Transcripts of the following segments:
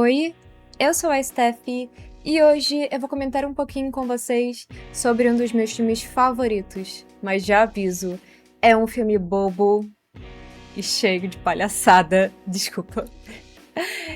Oi, eu sou a Steffi e hoje eu vou comentar um pouquinho com vocês sobre um dos meus filmes favoritos, mas já aviso, é um filme bobo e cheio de palhaçada, desculpa.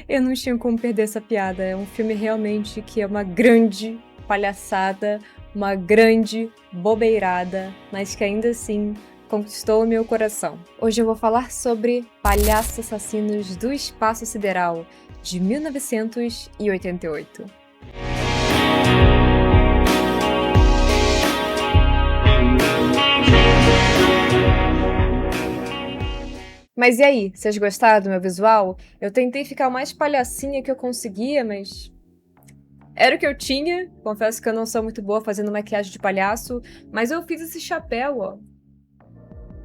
Eu não tinha como perder essa piada, é um filme realmente que é uma grande palhaçada, uma grande bobeirada, mas que ainda assim conquistou o meu coração. Hoje eu vou falar sobre Palhaços Assassinos do Espaço Sideral, de 1988. Mas e aí, vocês gostaram do meu visual? Eu tentei ficar o mais palhacinha que eu conseguia, mas era o que eu tinha. Confesso que eu não sou muito boa fazendo maquiagem de palhaço, mas eu fiz esse chapéu, ó.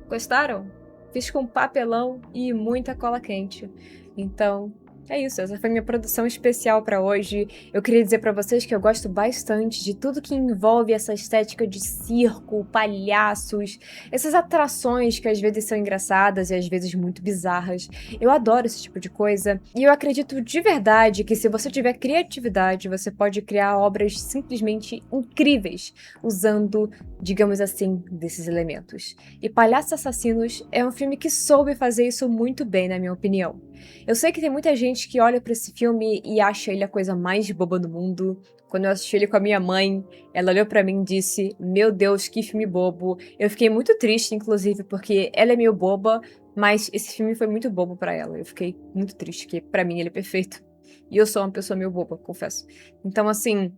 Gostaram? Fiz com papelão e muita cola quente. Então, é isso, essa foi minha produção especial para hoje. Eu queria dizer para vocês que eu gosto bastante de tudo que envolve essa estética de circo, palhaços, essas atrações que às vezes são engraçadas e às vezes muito bizarras. Eu adoro esse tipo de coisa e eu acredito de verdade que se você tiver criatividade, você pode criar obras simplesmente incríveis usando, digamos assim, desses elementos. E Palhaços Assassinos é um filme que soube fazer isso muito bem, na minha opinião. Eu sei que tem muita gente que olha pra esse filme e acha ele a coisa mais boba do mundo. Quando eu assisti ele com a minha mãe, ela olhou pra mim e disse: "Meu Deus, que filme bobo". Eu fiquei muito triste, inclusive, porque ela é meio boba, mas esse filme foi muito bobo pra ela. Eu fiquei muito triste, porque pra mim ele é perfeito. E eu sou uma pessoa meio boba, confesso. Então, assim,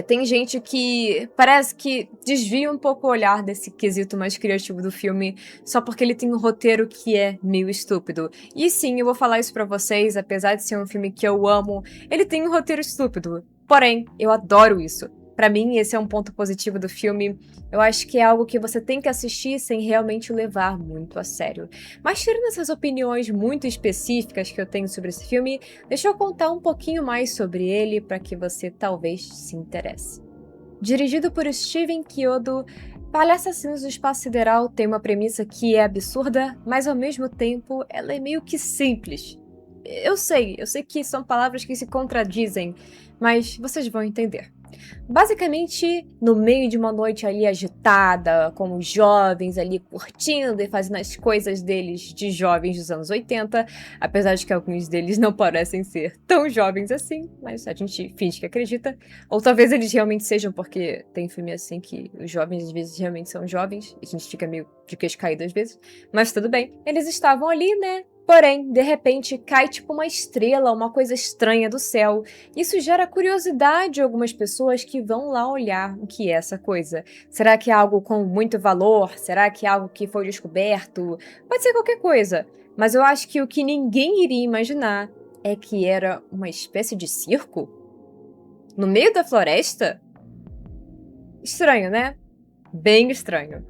tem gente que parece que desvia um pouco o olhar desse quesito mais criativo do filme só porque ele tem um roteiro que é meio estúpido. E sim, eu vou falar isso pra vocês, apesar de ser um filme que eu amo, ele tem um roteiro estúpido. Porém, eu adoro isso. Pra mim, esse é um ponto positivo do filme. Eu acho que é algo que você tem que assistir sem realmente levar muito a sério. Mas tirando essas opiniões muito específicas que eu tenho sobre esse filme, deixa eu contar um pouquinho mais sobre ele para que você talvez se interesse. Dirigido por Steven Chiodo, Palhaços Assassinos do Espaço Sideral tem uma premissa que é absurda, mas ao mesmo tempo ela é meio que simples. Eu sei que são palavras que se contradizem, mas vocês vão entender. Basicamente, no meio de uma noite ali agitada, com os jovens ali curtindo e fazendo as coisas deles de jovens dos anos 80, apesar de que alguns deles não parecem ser tão jovens assim, mas a gente finge que acredita. Ou talvez eles realmente sejam, porque tem filme assim que os jovens às vezes realmente são jovens, e a gente fica meio de queixo caído às vezes. Mas tudo bem, eles estavam ali, né? Porém, de repente, cai tipo uma estrela, uma coisa estranha do céu. Isso gera curiosidade em algumas pessoas que vão lá olhar o que é essa coisa. Será que é algo com muito valor? Será que é algo que foi descoberto? Pode ser qualquer coisa. Mas eu acho que o que ninguém iria imaginar é que era uma espécie de circo? No meio da floresta? Estranho, né? Bem estranho.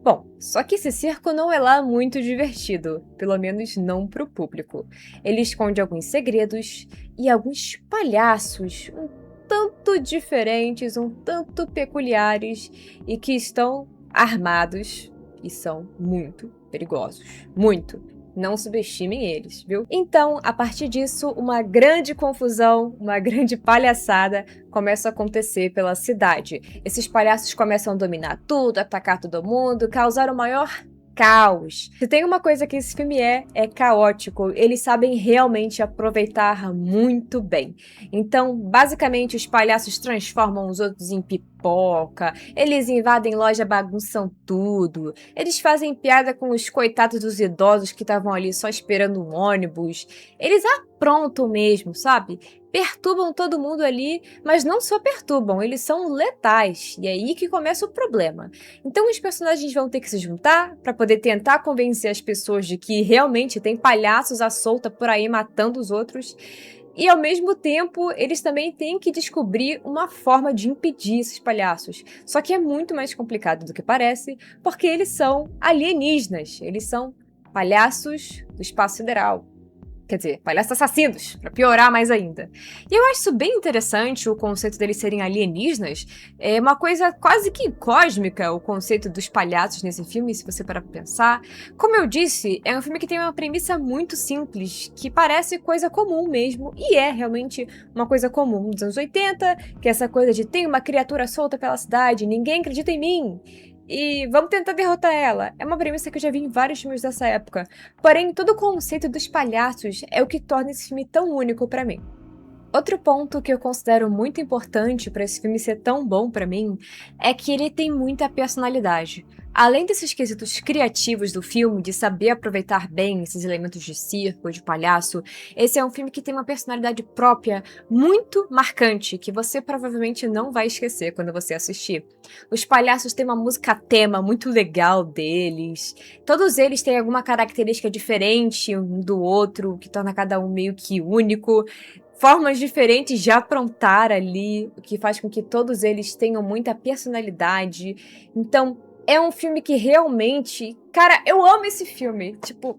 Bom, só que esse circo não é lá muito divertido, pelo menos não pro público. Ele esconde alguns segredos e alguns palhaços um tanto diferentes, um tanto peculiares e que estão armados e são muito perigosos. Muito. Não subestimem eles, viu? Então, a partir disso, uma grande confusão, uma grande palhaçada começa a acontecer pela cidade. Esses palhaços começam a dominar tudo, atacar todo mundo, causar o maior caos. Se tem uma coisa que esse filme é caótico. Eles sabem realmente aproveitar muito bem. Então, basicamente, os palhaços transformam os outros em pipoca, eles invadem loja, bagunçam tudo, eles fazem piada com os coitados dos idosos que estavam ali só esperando um ônibus, eles aprontam mesmo, sabe? Perturbam todo mundo ali, mas não só perturbam, eles são letais, e é aí que começa o problema. Então os personagens vão ter que se juntar para poder tentar convencer as pessoas de que realmente tem palhaços à solta por aí matando os outros, e ao mesmo tempo eles também têm que descobrir uma forma de impedir esses palhaços. Só que é muito mais complicado do que parece, porque eles são alienígenas, eles são palhaços do espaço sideral. Quer dizer, palhaços assassinos, pra piorar mais ainda. E eu acho isso bem interessante, o conceito deles serem alienígenas. É uma coisa quase que cósmica, o conceito dos palhaços nesse filme, se você parar pra pensar. Como eu disse, é um filme que tem uma premissa muito simples, que parece coisa comum mesmo, e é realmente uma coisa comum dos anos 80, que é essa coisa de tem uma criatura solta pela cidade, ninguém acredita em mim. E vamos tentar derrotar ela. É uma premissa que eu já vi em vários filmes dessa época. Porém, todo o conceito dos palhaços é o que torna esse filme tão único pra mim. Outro ponto que eu considero muito importante para esse filme ser tão bom para mim é que ele tem muita personalidade. Além desses quesitos criativos do filme, de saber aproveitar bem esses elementos de circo, de palhaço, esse é um filme que tem uma personalidade própria muito marcante, que você provavelmente não vai esquecer quando você assistir. Os palhaços têm uma música tema muito legal deles, todos eles têm alguma característica diferente um do outro, que torna cada um meio que único, formas diferentes de aprontar ali, o que faz com que todos eles tenham muita personalidade. Então, é um filme que realmente. Cara, eu amo esse filme. Tipo,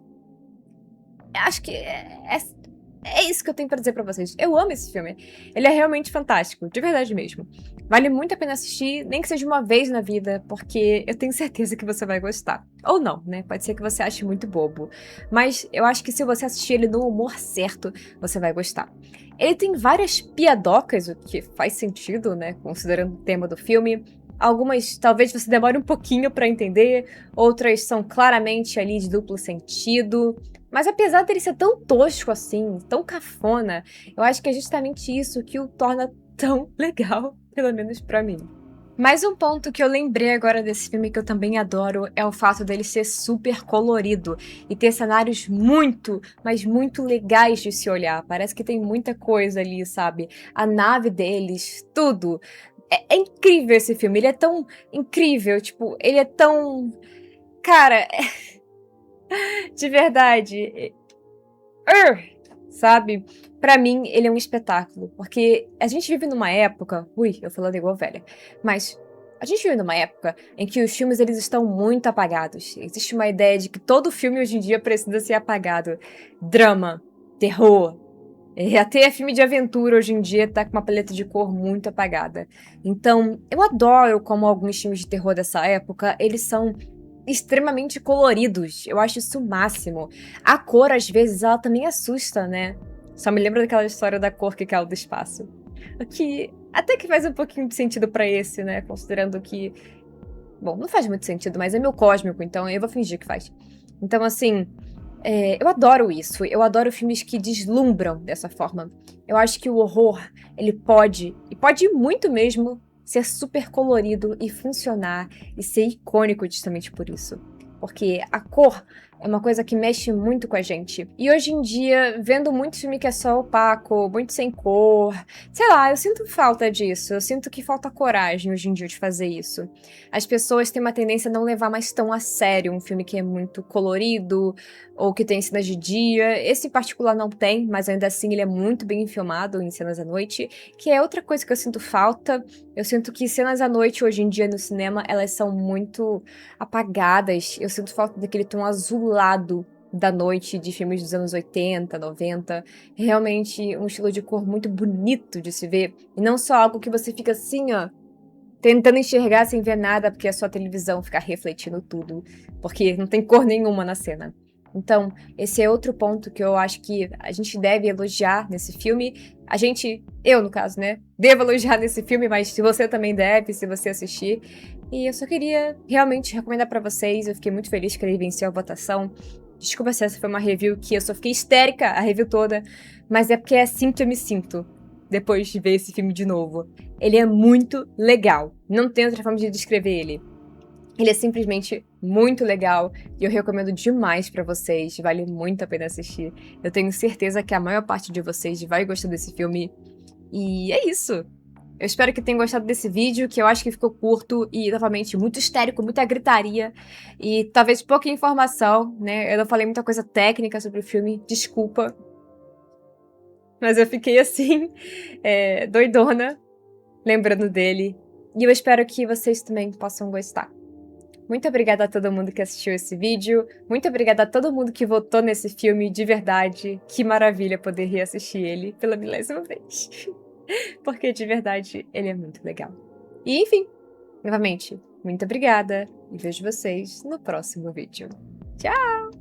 acho que é isso que eu tenho pra dizer pra vocês. Eu amo esse filme. Ele é realmente fantástico, de verdade mesmo. Vale muito a pena assistir, nem que seja uma vez na vida, porque eu tenho certeza que você vai gostar. Ou não, né? Pode ser que você ache muito bobo. Mas eu acho que se você assistir ele no humor certo, você vai gostar. Ele tem várias piadocas, o que faz sentido, né? Considerando o tema do filme. Algumas talvez você demore um pouquinho pra entender, outras são claramente ali de duplo sentido. Mas apesar dele ser tão tosco assim, tão cafona, eu acho que é justamente isso que o torna tão legal, pelo menos pra mim. Mais um ponto que eu lembrei agora desse filme que eu também adoro é o fato dele ser super colorido e ter cenários muito, mas muito legais de se olhar. Parece que tem muita coisa ali, sabe? A nave deles, tudo. É incrível esse filme, ele é tão incrível, tipo, ele é tão. Cara, de verdade. Sabe? Pra mim, ele é um espetáculo, porque a gente vive numa época, ui, eu falando igual velha, mas a gente vive numa época em que os filmes eles estão muito apagados. Existe uma ideia de que todo filme hoje em dia precisa ser apagado. Drama, terror, até filme de aventura hoje em dia tá com uma paleta de cor muito apagada. Então, eu adoro como alguns filmes de terror dessa época, eles são extremamente coloridos. Eu acho isso o máximo. A cor, às vezes, ela também assusta, né? Só me lembra daquela história da cor que caiu do espaço. O que até que faz um pouquinho de sentido pra esse, né? Considerando que. Bom, não faz muito sentido, mas é meu cósmico, então eu vou fingir que faz. Então, assim. Eu adoro isso. Eu adoro filmes que deslumbram dessa forma. Eu acho que o horror, ele pode, e pode muito mesmo, ser super colorido e funcionar e ser icônico justamente por isso. Porque a cor é uma coisa que mexe muito com a gente. E hoje em dia, vendo muito filme que é só opaco, muito sem cor, sei lá, eu sinto falta disso. Eu sinto que falta coragem hoje em dia de fazer isso. As pessoas têm uma tendência a não levar mais tão a sério um filme que é muito colorido ou que tem cenas de dia. Esse em particular não tem, mas ainda assim ele é muito bem filmado em cenas à noite, que é outra coisa que eu sinto falta. Eu sinto que cenas à noite hoje em dia no cinema, elas são muito apagadas. Eu sinto falta daquele tom azulado da noite de filmes dos anos 80, 90. Realmente um estilo de cor muito bonito de se ver. E não só algo que você fica assim, ó, tentando enxergar sem ver nada, porque a sua televisão fica refletindo tudo. Porque não tem cor nenhuma na cena. Então, esse é outro ponto que eu acho que a gente deve elogiar nesse filme. Eu no caso, né, devo elogiar nesse filme, mas se você também deve, se você assistir. E eu só queria realmente recomendar pra vocês. Eu fiquei muito feliz que ele venceu a votação. Desculpa se essa foi uma review que eu só fiquei histérica a review toda, mas é porque é assim que eu me sinto depois de ver esse filme de novo. Ele é muito legal. Não tem outra forma de descrever ele. Ele é simplesmente muito legal e eu recomendo demais pra vocês, vale muito a pena assistir. Eu tenho certeza que a maior parte de vocês vai gostar desse filme. E é isso. Eu espero que tenham gostado desse vídeo, que eu acho que ficou curto e, novamente, muito histérico, muita gritaria e talvez pouca informação, né? Eu não falei muita coisa técnica sobre o filme, desculpa. Mas eu fiquei assim, doidona, lembrando dele. E eu espero que vocês também possam gostar. Muito obrigada a todo mundo que assistiu esse vídeo. Muito obrigada a todo mundo que votou nesse filme de verdade. Que maravilha poder reassistir ele pela milésima vez. Porque de verdade ele é muito legal. E enfim, novamente, muito obrigada e vejo vocês no próximo vídeo. Tchau!